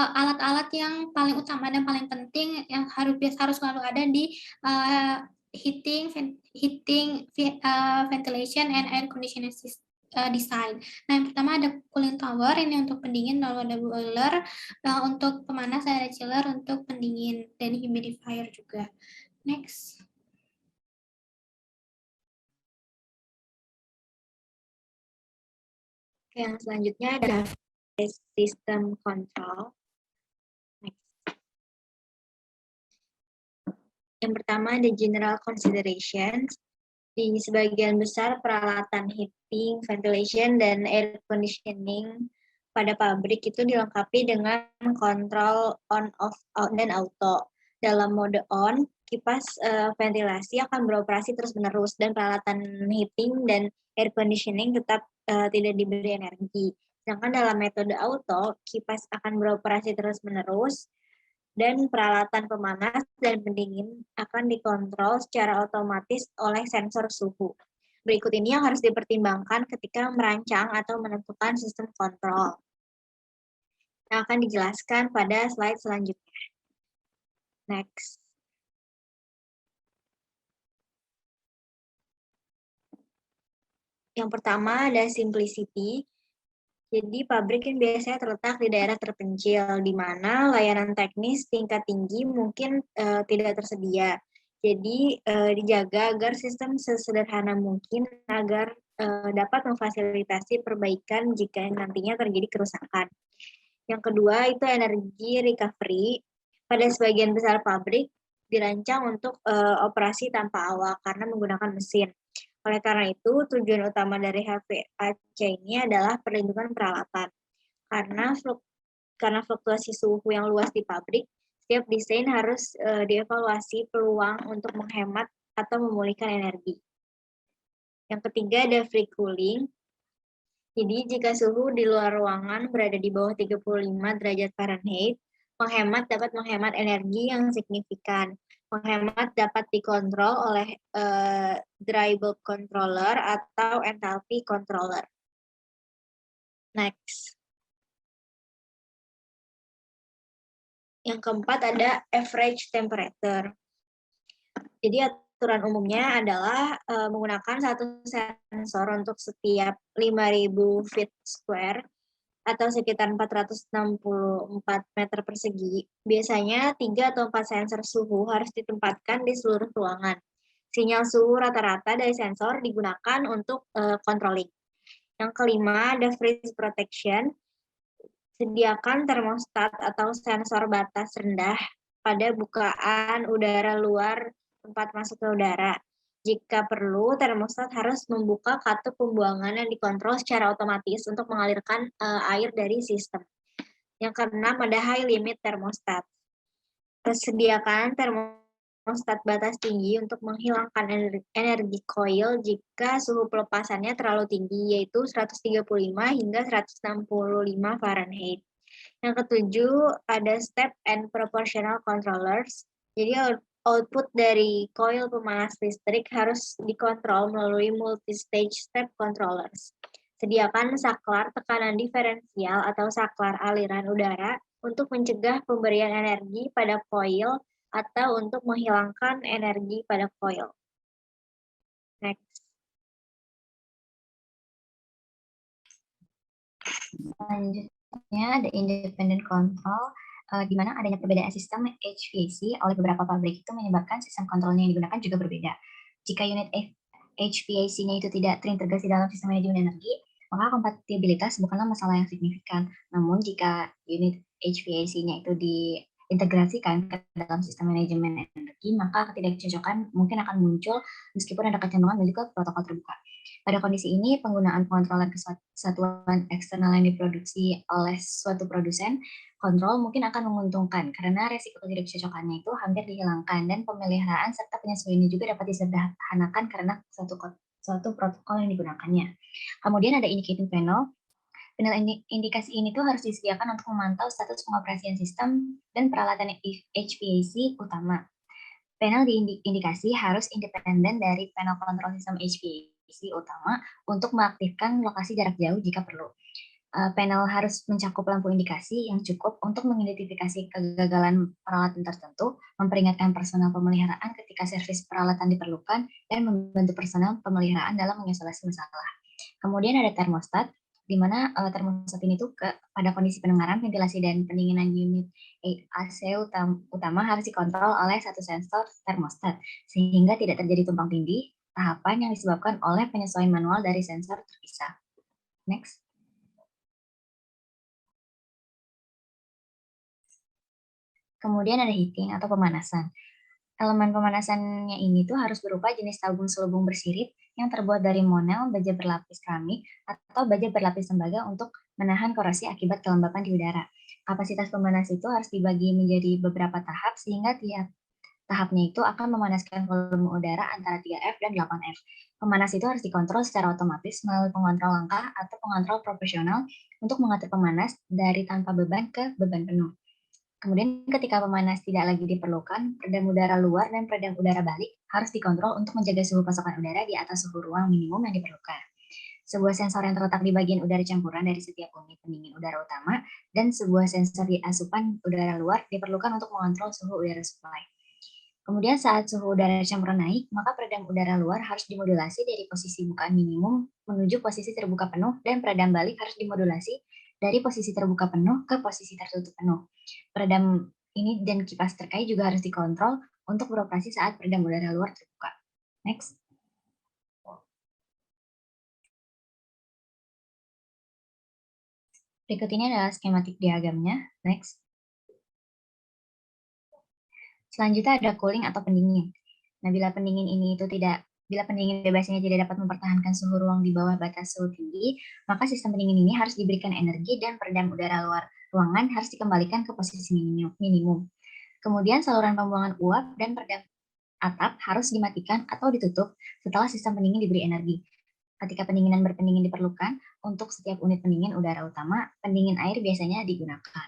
alat-alat yang paling utama dan paling penting yang harus selalu ada di heating, ventilation, and air conditioning design. Nah, yang pertama ada cooling tower, ini untuk pendingin, lalu ada boiler, untuk pemanas, ada chiller untuk pendingin, dan humidifier juga. Next. Yang selanjutnya ada sistem control. Yang pertama ada general considerations. Di sebagian besar peralatan heating, ventilation, dan air conditioning pada pabrik itu dilengkapi dengan kontrol on, off, dan auto. Dalam mode on, kipas ventilasi akan beroperasi terus-menerus dan peralatan heating dan air conditioning tetap tidak diberi energi. Sedangkan dalam metode auto, kipas akan beroperasi terus-menerus dan peralatan pemanas dan pendingin akan dikontrol secara otomatis oleh sensor suhu. Berikut ini yang harus dipertimbangkan ketika merancang atau menentukan sistem kontrol. Yang akan dijelaskan pada slide selanjutnya. Next. Yang pertama ada simplicity. Jadi pabrik yang biasanya terletak di daerah terpencil, di mana layanan teknis tingkat tinggi mungkin tidak tersedia. Jadi dijaga agar sistem sesederhana mungkin agar dapat memfasilitasi perbaikan jika nantinya terjadi kerusakan. Yang kedua itu energi recovery. Pada sebagian besar pabrik dirancang untuk operasi tanpa awak karena menggunakan mesin. Oleh karena itu, tujuan utama dari HVAC ini adalah perlindungan peralatan. Karena fluktuasi suhu yang luas di pabrik, setiap desain harus dievaluasi peluang untuk menghemat atau memulihkan energi. Yang ketiga ada free cooling. Jadi jika suhu di luar ruangan berada di bawah 35 derajat Fahrenheit, dapat menghemat energi yang signifikan. Menghemat dapat dikontrol oleh dry bulb controller atau enthalpy controller. Next. Yang keempat ada average temperature. Jadi aturan umumnya adalah menggunakan satu sensor untuk setiap 5.000 feet square atau sekitar 464 meter persegi. Biasanya 3 atau 4 sensor suhu harus ditempatkan di seluruh ruangan. Sinyal suhu rata-rata dari sensor digunakan untuk controlling. Yang kelima ada freeze protection. Sediakan termostat atau sensor batas rendah pada bukaan udara luar tempat masuknya udara. Jika perlu, termostat harus membuka katup pembuangan yang dikontrol secara otomatis untuk mengalirkan air dari sistem. Yang keenam ada high limit thermostat. Sediakan termostat batas tinggi untuk menghilangkan energi coil jika suhu pelepasannya terlalu tinggi, yaitu 135 hingga 165 Fahrenheit. Yang ketujuh ada step and proportional controllers. Jadi output dari coil pemanas listrik harus dikontrol melalui multi-stage step controllers. Sediakan saklar tekanan diferensial atau saklar aliran udara untuk mencegah pemberian energi pada coil atau untuk menghilangkan energi pada coil. Next. Selanjutnya ada independent control, di mana adanya perbedaan sistem HVAC oleh beberapa pabrik itu menyebabkan sistem kontrolnya yang digunakan juga berbeda. Jika unit HVAC-nya itu tidak terintegrasi dalam sistem manajemen energi, maka kompatibilitas bukanlah masalah yang signifikan. Namun jika unit HVAC-nya itu diintegrasikan ke dalam sistem manajemen energi, maka ketidakcocokan mungkin akan muncul meskipun ada kecenderungan menuju ke protokol terbuka. Pada kondisi ini, penggunaan pengontrolan kesatuan eksternal yang diproduksi oleh suatu produsen kontrol mungkin akan menguntungkan karena resiko ketidakcocokannya itu hampir dihilangkan dan pemeliharaan serta penyesuaiannya juga dapat disederhanakan karena suatu protokol yang digunakannya. Kemudian ada indicating panel. Panel indikasi ini tuh harus disediakan untuk memantau status pengoperasian sistem dan peralatan HVAC utama. Panel indikasi harus independen dari panel kontrol sistem HVAC utama untuk mengaktifkan lokasi jarak jauh jika perlu. Panel harus mencakup lampu indikasi yang cukup untuk mengidentifikasi kegagalan peralatan tertentu, memperingatkan personel pemeliharaan ketika servis peralatan diperlukan, dan membantu personel pemeliharaan dalam mengisolasi masalah. Kemudian ada termostat, di mana termostat ini tuh pada kondisi pendengaran, ventilasi, dan pendinginan unit AC utama harus dikontrol oleh satu sensor termostat, sehingga tidak terjadi tumpang tindih tahapan yang disebabkan oleh penyesuaian manual dari sensor terpisah. Next. Kemudian ada heating atau pemanasan. Elemen pemanasannya ini tuh harus berupa jenis tabung selubung bersirip yang terbuat dari monel, baja berlapis keramik, atau baja berlapis tembaga untuk menahan korosi akibat kelembapan di udara. Kapasitas pemanas itu harus dibagi menjadi beberapa tahap sehingga tiap tahapnya itu akan memanaskan volume udara antara 3F dan 8F. Pemanas itu harus dikontrol secara otomatis melalui pengontrol langkah atau pengontrol profesional untuk mengatur pemanas dari tanpa beban ke beban penuh. Kemudian ketika pemanas tidak lagi diperlukan, peredam udara luar dan peredam udara balik harus dikontrol untuk menjaga suhu pasokan udara di atas suhu ruang minimum yang diperlukan. Sebuah sensor yang terletak di bagian udara campuran dari setiap unit pendingin udara utama dan sebuah sensor di asupan udara luar diperlukan untuk mengontrol suhu udara supply. Kemudian saat suhu udara campuran naik, maka peredam udara luar harus dimodulasi dari posisi bukaan minimum menuju posisi terbuka penuh dan peredam balik harus dimodulasi dari posisi terbuka penuh ke posisi tertutup penuh. Peredam ini dan kipas terkait juga harus dikontrol untuk beroperasi saat peredam udara luar terbuka. Next. Berikut ini adalah skematik diagramnya. Next. Selanjutnya ada cooling atau pendingin. Nah, bila pendingin bebas ini tidak dapat mempertahankan suhu ruang di bawah batas suhu tinggi, maka sistem pendingin ini harus diberikan energi dan peredam udara luar ruangan harus dikembalikan ke posisi minimum. Kemudian saluran pembuangan uap dan peredam atap harus dimatikan atau ditutup setelah sistem pendingin diberi energi. Ketika pendinginan berpendingin diperlukan, untuk setiap unit pendingin udara utama, pendingin air biasanya digunakan.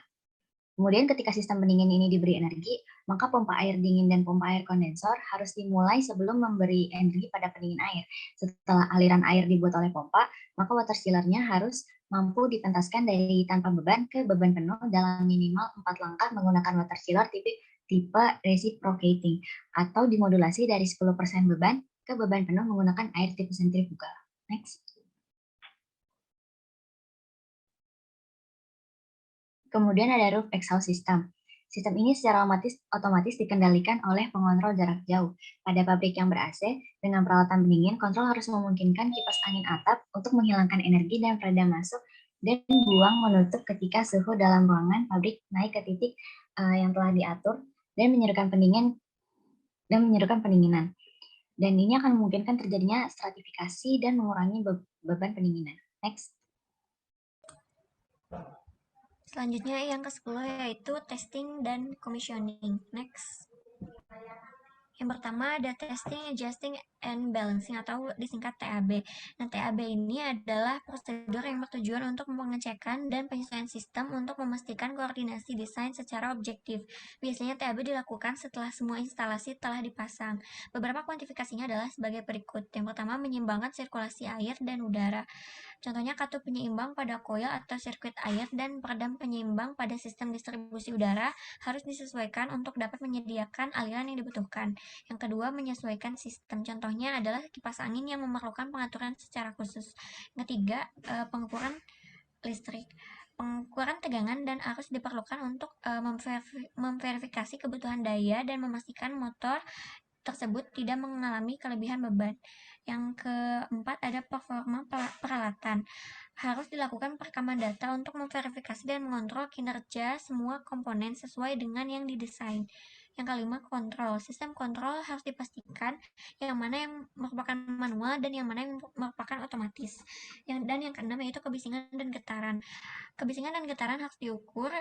Kemudian ketika sistem pendingin ini diberi energi, maka pompa air dingin dan pompa air kondensor harus dimulai sebelum memberi energi pada pendingin air. Setelah aliran air dibuat oleh pompa, maka water chiller-nya harus mampu dipentaskan dari tanpa beban ke beban penuh dalam minimal 4 langkah menggunakan water chiller tipe reciprocating atau dimodulasi dari 10% beban ke beban penuh menggunakan air tipe sentrifugal. Next. Kemudian ada roof exhaust system. Sistem ini secara otomatis dikendalikan oleh pengontrol jarak jauh. Pada pabrik yang ber-AC, dengan peralatan pendingin, kontrol harus memungkinkan kipas angin atap untuk menghilangkan energi dan peredam masuk dan buang menutup ketika suhu dalam ruangan pabrik naik ke titik yang telah diatur dan menyerukan pendinginan. Dan ini akan memungkinkan terjadinya stratifikasi dan mengurangi beban pendinginan. Next. Selanjutnya yang ke-10 yaitu testing dan commissioning. Next. Yang pertama ada testing, adjusting, and balancing atau disingkat TAB. Nah, TAB ini adalah prosedur yang bertujuan untuk pengecekan dan penyesuaian sistem untuk memastikan koordinasi desain secara objektif. Biasanya TAB dilakukan setelah semua instalasi telah dipasang. Beberapa kuantifikasinya adalah sebagai berikut. Yang pertama, menyeimbangkan sirkulasi air dan udara. Contohnya katup penyeimbang pada koil atau sirkuit air dan peredam penyeimbang pada sistem distribusi udara harus disesuaikan untuk dapat menyediakan aliran yang dibutuhkan. Yang kedua, menyesuaikan sistem. Contohnya adalah kipas angin yang memerlukan pengaturan secara khusus. Yang ketiga, pengukuran listrik. Pengukuran tegangan dan arus diperlukan untuk memverifikasi kebutuhan daya dan memastikan motor tersebut tidak mengalami kelebihan beban. Yang keempat ada performa peralatan. Harus dilakukan perekaman data untuk memverifikasi dan mengontrol kinerja semua komponen sesuai dengan yang didesain. Yang kelima, kontrol. Sistem kontrol harus dipastikan yang mana yang merupakan manual dan yang mana yang merupakan otomatis. Dan yang keenam yaitu kebisingan dan getaran. Kebisingan dan getaran harus diukur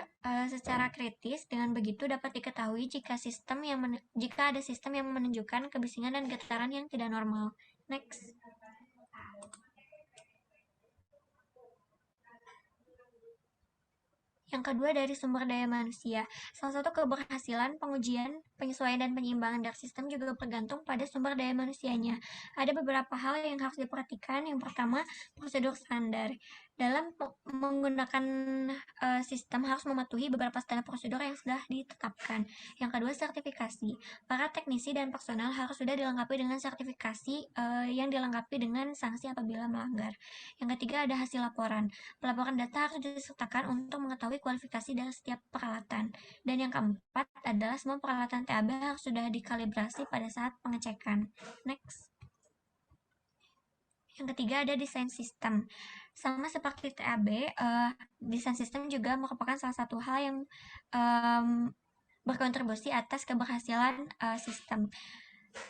secara kritis. Dengan begitu dapat diketahui jika ada sistem yang menunjukkan kebisingan dan getaran yang tidak normal. Next. Yang kedua dari sumber daya manusia. Salah satu keberhasilan pengujian, penyesuaian, dan penyeimbangan dari sistem juga bergantung pada sumber daya manusianya. Ada beberapa hal yang harus diperhatikan. Yang pertama, prosedur standar. Dalam menggunakan sistem harus mematuhi beberapa standar prosedur yang sudah ditetapkan. Yang kedua, sertifikasi. Para teknisi dan personel harus sudah dilengkapi dengan sertifikasi yang dilengkapi dengan sanksi apabila melanggar. Yang ketiga, ada hasil laporan. Pelaporan data harus disertakan untuk mengetahui kualifikasi dari setiap peralatan. Dan yang keempat adalah semua peralatan TAB harus sudah dikalibrasi pada saat pengecekan. Next. Yang ketiga ada desain sistem. Sama seperti TAB, desain sistem juga merupakan salah satu hal yang berkontribusi atas keberhasilan sistem.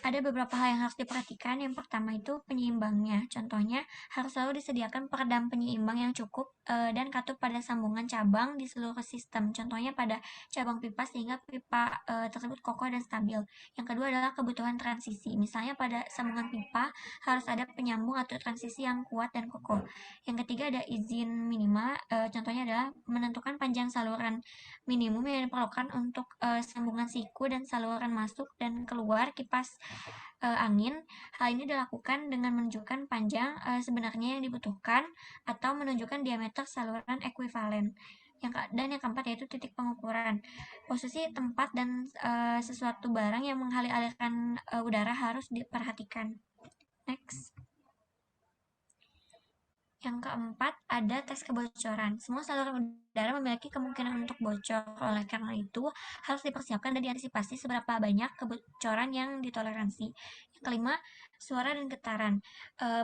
Ada beberapa hal yang harus diperhatikan. Yang pertama itu penyeimbangnya. Contohnya, harus selalu disediakan peredam penyeimbang yang cukup dan katup pada sambungan cabang di seluruh sistem. Contohnya pada cabang pipa sehingga pipa tersebut kokoh dan stabil. Yang kedua adalah kebutuhan transisi. Misalnya pada sambungan pipa harus ada penyambung atau transisi yang kuat dan kokoh. Yang ketiga ada izin minimal. Contohnya adalah menentukan panjang saluran minimum yang diperlukan untuk sambungan siku dan saluran masuk dan keluar kipas angin. Hal ini dilakukan dengan menunjukkan panjang sebenarnya yang dibutuhkan atau menunjukkan diameter saluran ekuivalen. Dan yang keempat yaitu titik pengukuran. Posisi tempat dan sesuatu barang yang mengalir-alirkan udara harus diperhatikan. Next. Yang keempat, ada tes kebocoran. Semua saluran udara memiliki kemungkinan untuk bocor. Oleh karena itu, harus dipersiapkan dan diantisipasi seberapa banyak kebocoran yang ditoleransi. Yang kelima, suara dan getaran.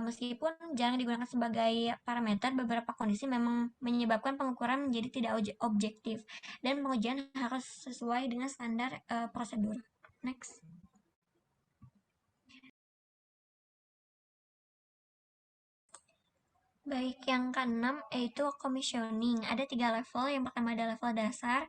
Meskipun jarang digunakan sebagai parameter, beberapa kondisi memang menyebabkan pengukuran menjadi tidak objektif. Dan pengujian harus sesuai dengan standar prosedur. Next. Baik, yang keenam yaitu commissioning. Ada 3 level. Yang pertama ada level dasar.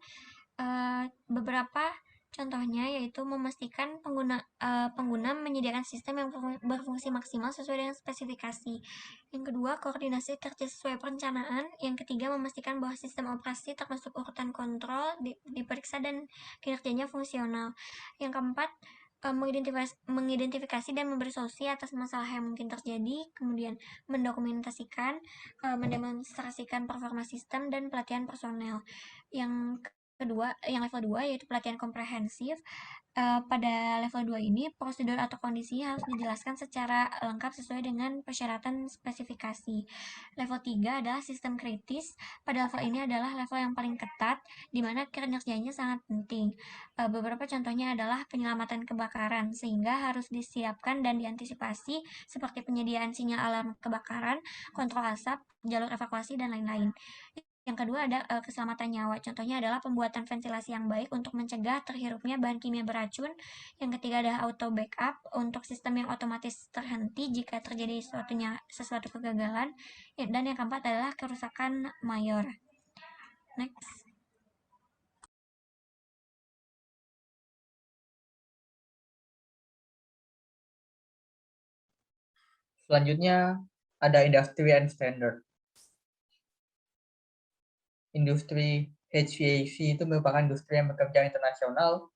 Beberapa contohnya yaitu memastikan pengguna menyediakan sistem yang berfungsi maksimal sesuai dengan spesifikasi. Yang kedua, koordinasi kerja sesuai perencanaan. Yang ketiga, memastikan bahwa sistem operasi termasuk urutan kontrol diperiksa dan kinerjanya fungsional. Yang keempat, mengidentifikasi dan memberi solusi atas masalah yang mungkin terjadi, kemudian mendokumentasikan, mendemonstrasikan performa sistem dan pelatihan personel. Yang level 2 yaitu pelatihan komprehensif. Pada level 2 ini prosedur atau kondisi harus dijelaskan secara lengkap sesuai dengan persyaratan spesifikasi. Level 3 adalah sistem kritis. Pada level ini adalah level yang paling ketat di mana kinerjanya sangat penting. Beberapa contohnya adalah penyelamatan kebakaran sehingga harus disiapkan dan diantisipasi seperti penyediaan sinyal alarm kebakaran, kontrol asap, jalur evakuasi dan lain-lain. Yang kedua ada keselamatan nyawa. Contohnya adalah pembuatan ventilasi yang baik untuk mencegah terhirupnya bahan kimia beracun. Yang ketiga ada auto backup untuk sistem yang otomatis terhenti jika terjadi sesuatu kegagalan. Dan yang keempat adalah kerusakan mayor. Next. Selanjutnya ada industry and standard. Industri HVAC itu merupakan industri yang bekerja internasional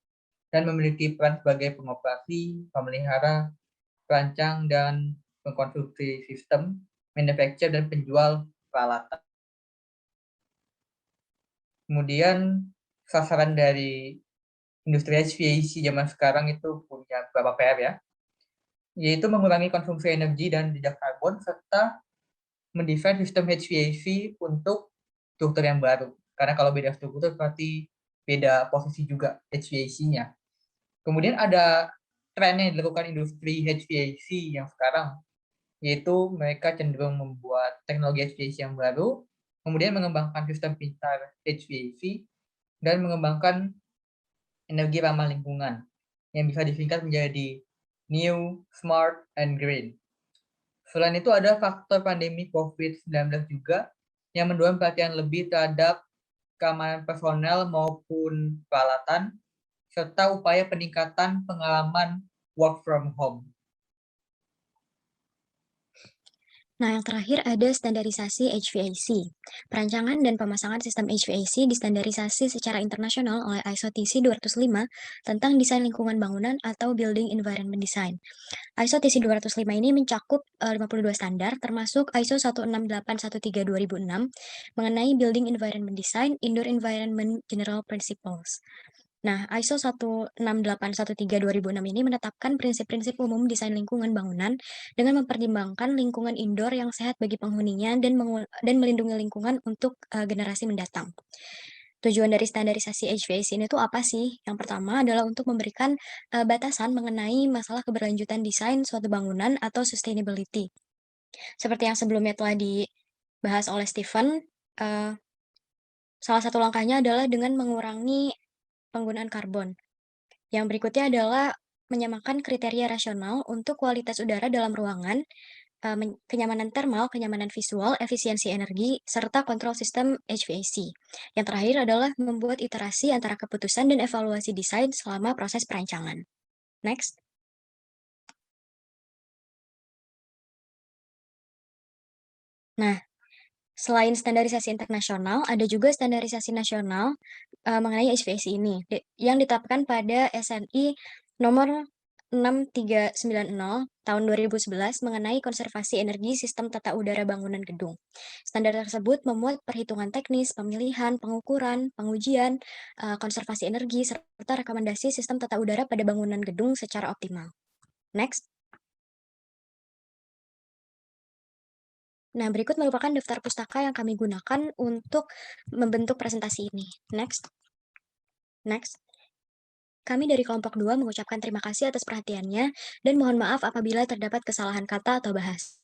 dan memiliki peran sebagai pengoperasi, pemelihara, perancang, dan pengkonstruksi sistem, manufacturer, dan penjual peralatan. Kemudian sasaran dari industri HVAC zaman sekarang itu punya beberapa PR ya, yaitu mengurangi konsumsi energi dan jejak karbon serta mendesain sistem HVAC untuk struktur yang baru. Karena kalau beda struktur berarti beda posisi juga HVAC-nya. Kemudian ada tren yang dilakukan industri HVAC yang sekarang, yaitu mereka cenderung membuat teknologi HVAC yang baru, kemudian mengembangkan sistem pintar HVAC, dan mengembangkan energi ramah lingkungan, yang bisa disingkat menjadi new, smart, and green. Selain itu ada faktor pandemi COVID-19 juga, yang mendorong perhatian lebih terhadap keamanan personel maupun peralatan, serta upaya peningkatan pengalaman work from home. Nah, yang terakhir ada standarisasi HVAC. Perancangan dan pemasangan sistem HVAC distandarisasi secara internasional oleh ISO TC 205 tentang desain lingkungan bangunan atau Building Environment Design. ISO TC 205 ini mencakup 52 standar, termasuk ISO 16813/2006 mengenai Building Environment Design, Indoor Environment General Principles. Nah, ISO 16813/2006 ini menetapkan prinsip-prinsip umum desain lingkungan bangunan dengan mempertimbangkan lingkungan indoor yang sehat bagi penghuninya dan melindungi lingkungan untuk generasi mendatang. Tujuan dari standarisasi HVAC ini tuh apa sih? Yang pertama adalah untuk memberikan batasan mengenai masalah keberlanjutan desain suatu bangunan atau sustainability. Seperti yang sebelumnya telah dibahas oleh Stephen, salah satu langkahnya adalah dengan mengurangi penggunaan karbon. Yang berikutnya adalah menyamakan kriteria rasional untuk kualitas udara dalam ruangan, kenyamanan termal, kenyamanan visual, efisiensi energi, serta kontrol sistem HVAC. Yang terakhir adalah membuat iterasi antara keputusan dan evaluasi desain selama proses perancangan. Next. Nah, selain standarisasi internasional, ada juga standarisasi nasional mengenai HVAC ini, yang ditetapkan pada SNI nomor 6390 tahun 2011 mengenai konservasi energi sistem tata udara bangunan gedung. Standar tersebut memuat perhitungan teknis, pemilihan, pengukuran, pengujian, konservasi energi, serta rekomendasi sistem tata udara pada bangunan gedung secara optimal. Next. Nah, berikut merupakan daftar pustaka yang kami gunakan untuk membentuk presentasi ini. Next. Next. Kami dari kelompok 2 mengucapkan terima kasih atas perhatiannya dan mohon maaf apabila terdapat kesalahan kata atau bahasa.